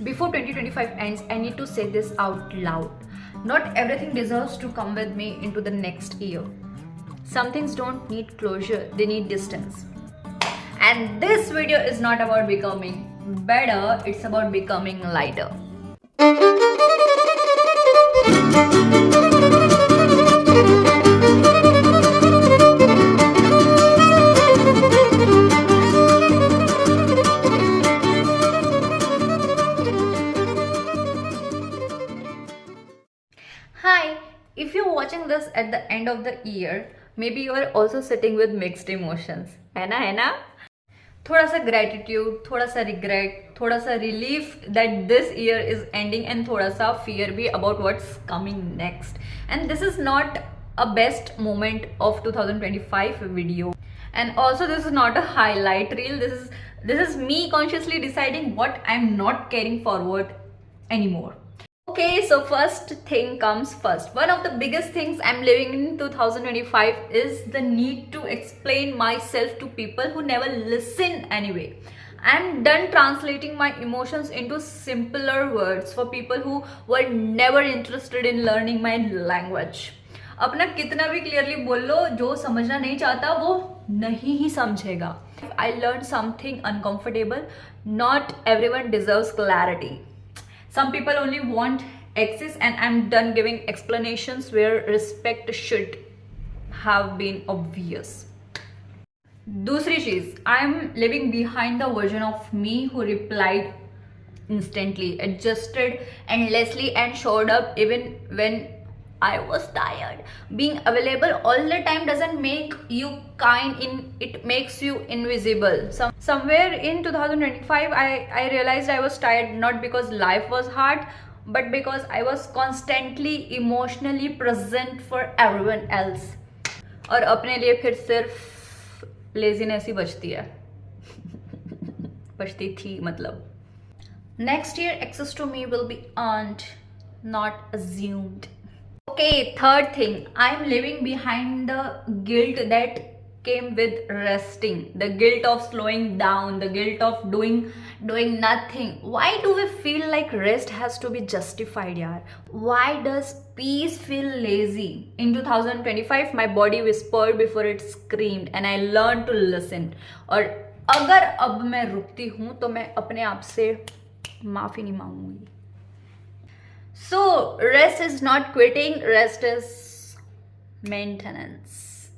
Before 2025 ends, I need to say this out loud. Not everything deserves to come with me into the next year. Some things don't need closure, they need distance. And this video is not about becoming better, it's about becoming lighter. Hi, if you're watching this at the end of the year, maybe you are also sitting with mixed emotions. है ना? थोड़ा सा gratitude, थोड़ा सा regret, थोड़ा सा relief that this year is ending and थोड़ा सा fear भी about what's coming next. And this is not a best moment of 2025 video. And also this is not a highlight reel. This is me consciously deciding what I'm not carrying forward anymore. Okay, so first thing comes first. One of the biggest things I'm living in 2025 is the need to explain myself to people who never listen anyway. I'm done translating my emotions into simpler words for people who were never interested in learning my language. अपना कितना भी clearly बोल लो, जो समझना नहीं चाहता वो नहीं ही समझेगा. I learned something uncomfortable. Not everyone deserves clarity. Some people only want access, and I'm done giving explanations where respect should have been obvious. दूसरी चीज, I'm living behind the version of me who replied instantly, adjusted endlessly, and showed up even when I was tired. Being available all the time doesn't make you kind, it makes you invisible. Somewhere in 2025, I realized I was tired not because life was hard, but because I was constantly emotionally present for everyone else. और अपने लिए फिर सिर्फ laziness ही बचती है. बचती थी मतलब. Next year, access to me will be earned, not assumed. Okay, third thing, I'm living behind the guilt that came with resting, the guilt of slowing down, the guilt of doing nothing. Why do we feel like rest has to be justified, yaar? Why does peace feel lazy? In 2025, my body whispered before it screamed, and I learned to listen. और अगर अब मैं रुकती हूँ तो मैं अपने आप से माफी नहीं मांगूंगी. So rest is not quitting, rest is maintenance.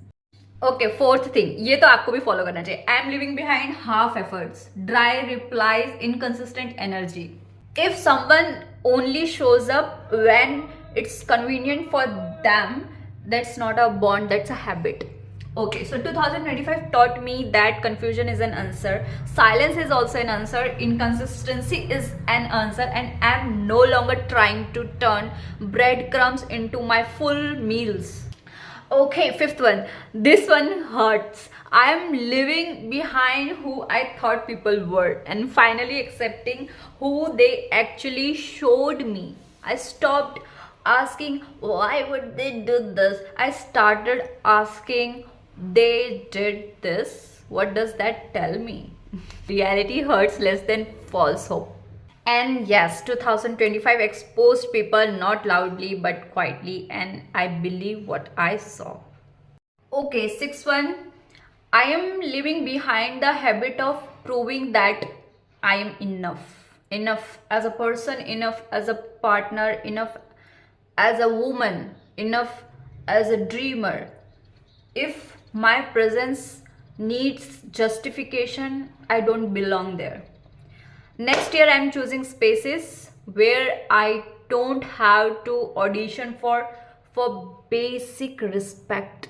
Okay, fourth thing, ये तो आपको भी follow करना चाहिए. I am leaving behind half efforts, dry replies, inconsistent energy. If someone only shows up when it's convenient for them, that's not a bond, that's a habit. Okay, so 2025 taught me that confusion is an answer, silence is also an answer, inconsistency is an answer, and I'm no longer trying to turn breadcrumbs into my full meals. Okay, fifth one, this one hurts. I am living behind who I thought people were and finally accepting who they actually showed me. I stopped asking why would they do this. I started asking, they did this, what does that tell me? Reality hurts less than false hope. And yes, 2025 exposed people not loudly but quietly, and I believe what I saw. Okay, sixth one, I am living behind the habit of proving that I am enough as a person, enough as a partner, enough as a woman, enough as a dreamer. If my presence needs justification, I don't belong there. Next year, I'm choosing spaces where I don't have to audition for basic respect.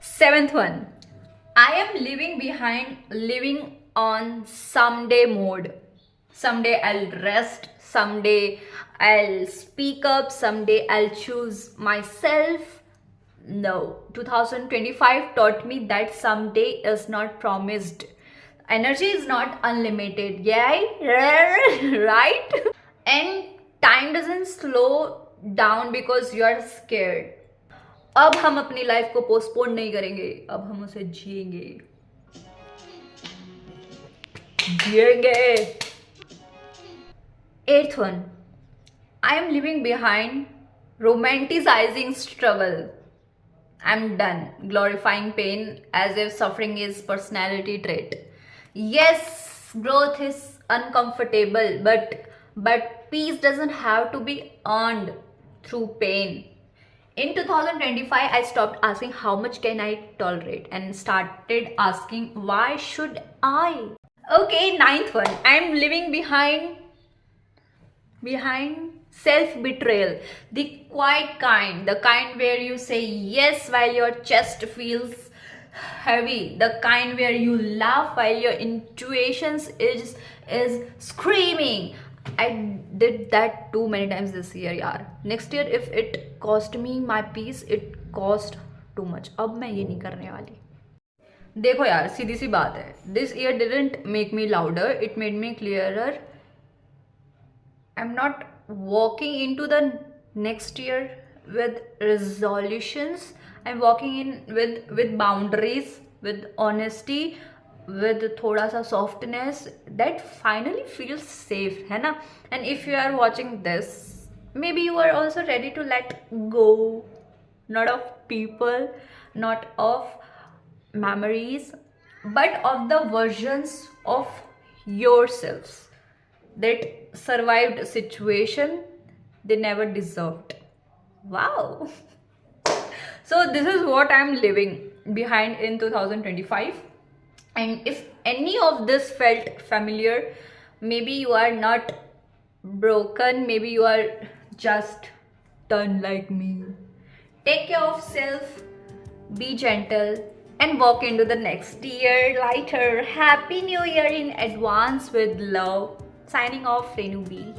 Seventh one, I am living on someday mode. Someday I'll rest, someday I'll speak up, someday I'll choose myself. No, 2025 taught me that someday is not promised. Energy is not unlimited, yeah, right? And time doesn't slow down because you are scared. अब हम अपनी life को postpone नहीं करेंगे, अब हम उसे जिएंगे. Eighth one, I am leaving behind romanticizing struggle. I'm done glorifying pain as if suffering is personality trait. Yes, growth is uncomfortable, but peace doesn't have to be earned through pain. In 2025, I stopped asking how much can I tolerate and started asking why should I? Okay, ninth one. I'm living behind self betrayal, the quiet kind, the kind where you say yes while your chest feels heavy, the kind where you laugh while your intuitions is screaming. I did that too many times this year yaar. Next year if it cost me my peace, it cost too much. अब मैं ये नहीं करने वाली. देखो यार, सीधी सी बात है, this year didn't make me louder, it made me clearer. I'm not walking into the next year with resolutions. I'm walking in with boundaries, with honesty, with thoda sa softness that finally feels safe, है ना? And if you are watching this, maybe you are also ready to let go, not of people, not of memories, but of the versions of yourselves that survived a situation they never deserved. Wow. So this is what I'm living behind in 2025. And if any of this felt familiar, maybe you are not broken, maybe you are just done like me. Take care of self, be gentle, and walk into the next year lighter. Happy New Year in advance with love. Signing off, Renu B.